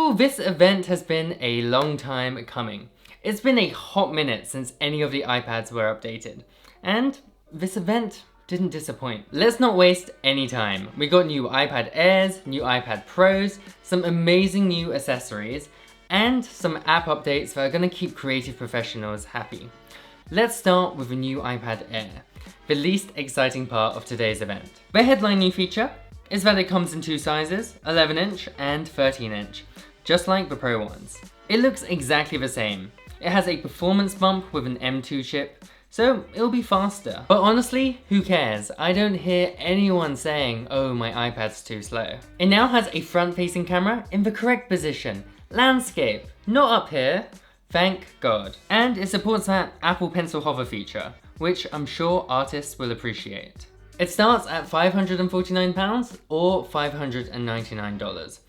People, this event has been a long time coming. It's been a hot minute since any of the iPads were updated. And this event didn't disappoint. Let's not waste any time. We got new iPad Airs, new iPad Pros, some amazing new accessories, and some app updates that are gonna keep creative professionals happy. Let's start with the new iPad Air, the least exciting part of today's event. The headline new feature is that it comes in two sizes, 11-inch and 13-inch, just like the Pro ones. It looks exactly the same. It has a performance bump with an M2 chip, so it'll be faster. But honestly, who cares? I don't hear anyone saying, oh, my iPad's too slow. It now has a front-facing camera in the correct position, landscape, not up here. Thank God. And it supports that Apple Pencil hover feature, which I'm sure artists will appreciate. It starts at £549 or $599.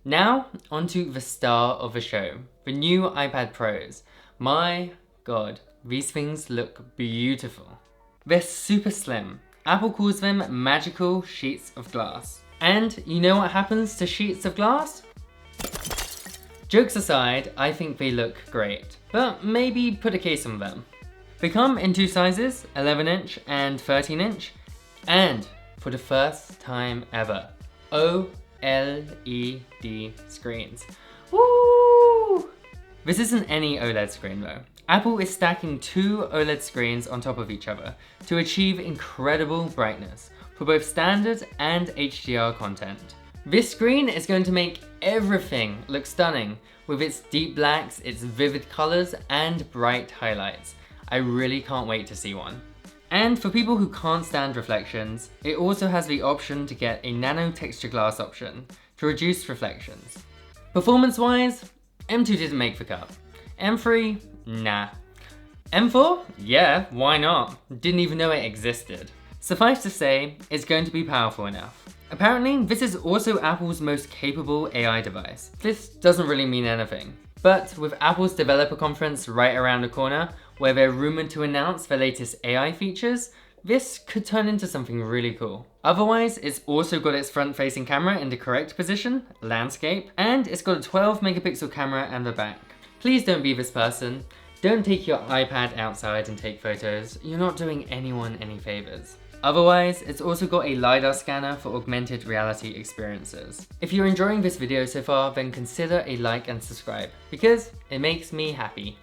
Now, onto the star of the show, the new iPad Pros. My God, these things look beautiful. They're super slim. Apple calls them magical sheets of glass. And you know what happens to sheets of glass? Jokes aside, I think they look great, but maybe put a case on them. They come in two sizes, 11-inch and 13-inch, and for the first time ever, OLED screens. Woo! This isn't any OLED screen though. Apple is stacking two OLED screens on top of each other to achieve incredible brightness for both standard and HDR content. This screen is going to make everything look stunning with its deep blacks, its vivid colors, and bright highlights. I really can't wait to see one. And for people who can't stand reflections, it also has the option to get a nano texture glass option to reduce reflections. Performance-wise, M2 didn't make the cut. M3, nah. M4? Yeah, why not? Didn't even know it existed. Suffice to say, it's going to be powerful enough. Apparently, this is also Apple's most capable AI device. This doesn't really mean anything. But with Apple's developer conference right around the corner, where they're rumored to announce their latest AI features, this could turn into something really cool. Otherwise, it's also got its front-facing camera in the correct position, landscape, and it's got a 12 megapixel camera at the back. Please don't be this person. Don't take your iPad outside and take photos. You're not doing anyone any favors. Otherwise, it's also got a LiDAR scanner for augmented reality experiences. If you're enjoying this video so far, then consider a like and subscribe, because it makes me happy.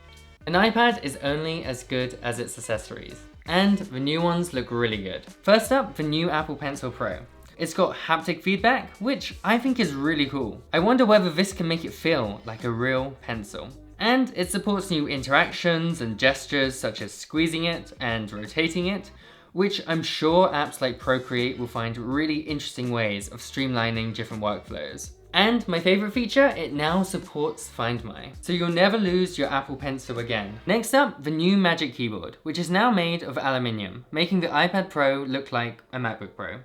An iPad is only as good as its accessories, and the new ones look really good. First up, the new Apple Pencil Pro. It's got haptic feedback, which I think is really cool. I wonder whether this can make it feel like a real pencil. And it supports new interactions and gestures such as squeezing it and rotating it, which I'm sure apps like Procreate will find really interesting ways of streamlining different workflows. And my favorite feature, it now supports Find My, so you'll never lose your Apple Pencil again. Next up, the new Magic Keyboard, which is now made of aluminium, making the iPad Pro look like a MacBook Pro.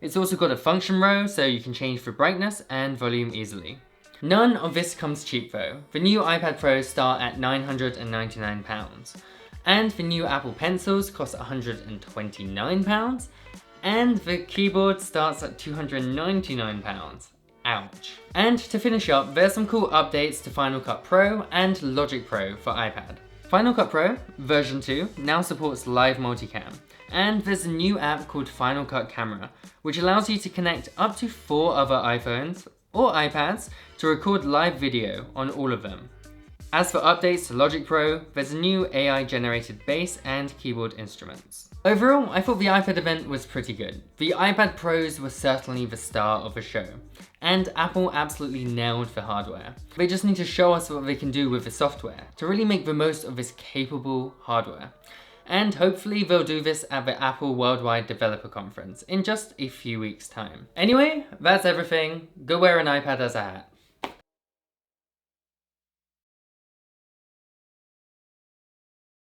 It's also got a function row, so you can change the brightness and volume easily. None of this comes cheap though. The new iPad Pros start at £999, and the new Apple Pencils cost £129, and the keyboard starts at £299. Ouch. And to finish up, there's some cool updates to Final Cut Pro and Logic Pro for iPad. Final Cut Pro, version 2, now supports live multicam, and there's a new app called Final Cut Camera, which allows you to connect up to 4 other iPhones or iPads to record live video on all of them. As for updates to Logic Pro, there's a new AI-generated bass and keyboard instruments. Overall, I thought the iPad event was pretty good. The iPad Pros were certainly the star of the show, and Apple absolutely nailed the hardware. They just need to show us what they can do with the software to really make the most of this capable hardware. And hopefully they'll do this at the Apple Worldwide Developer Conference in just a few weeks' time. Anyway, that's everything. Go wear an iPad as a hat.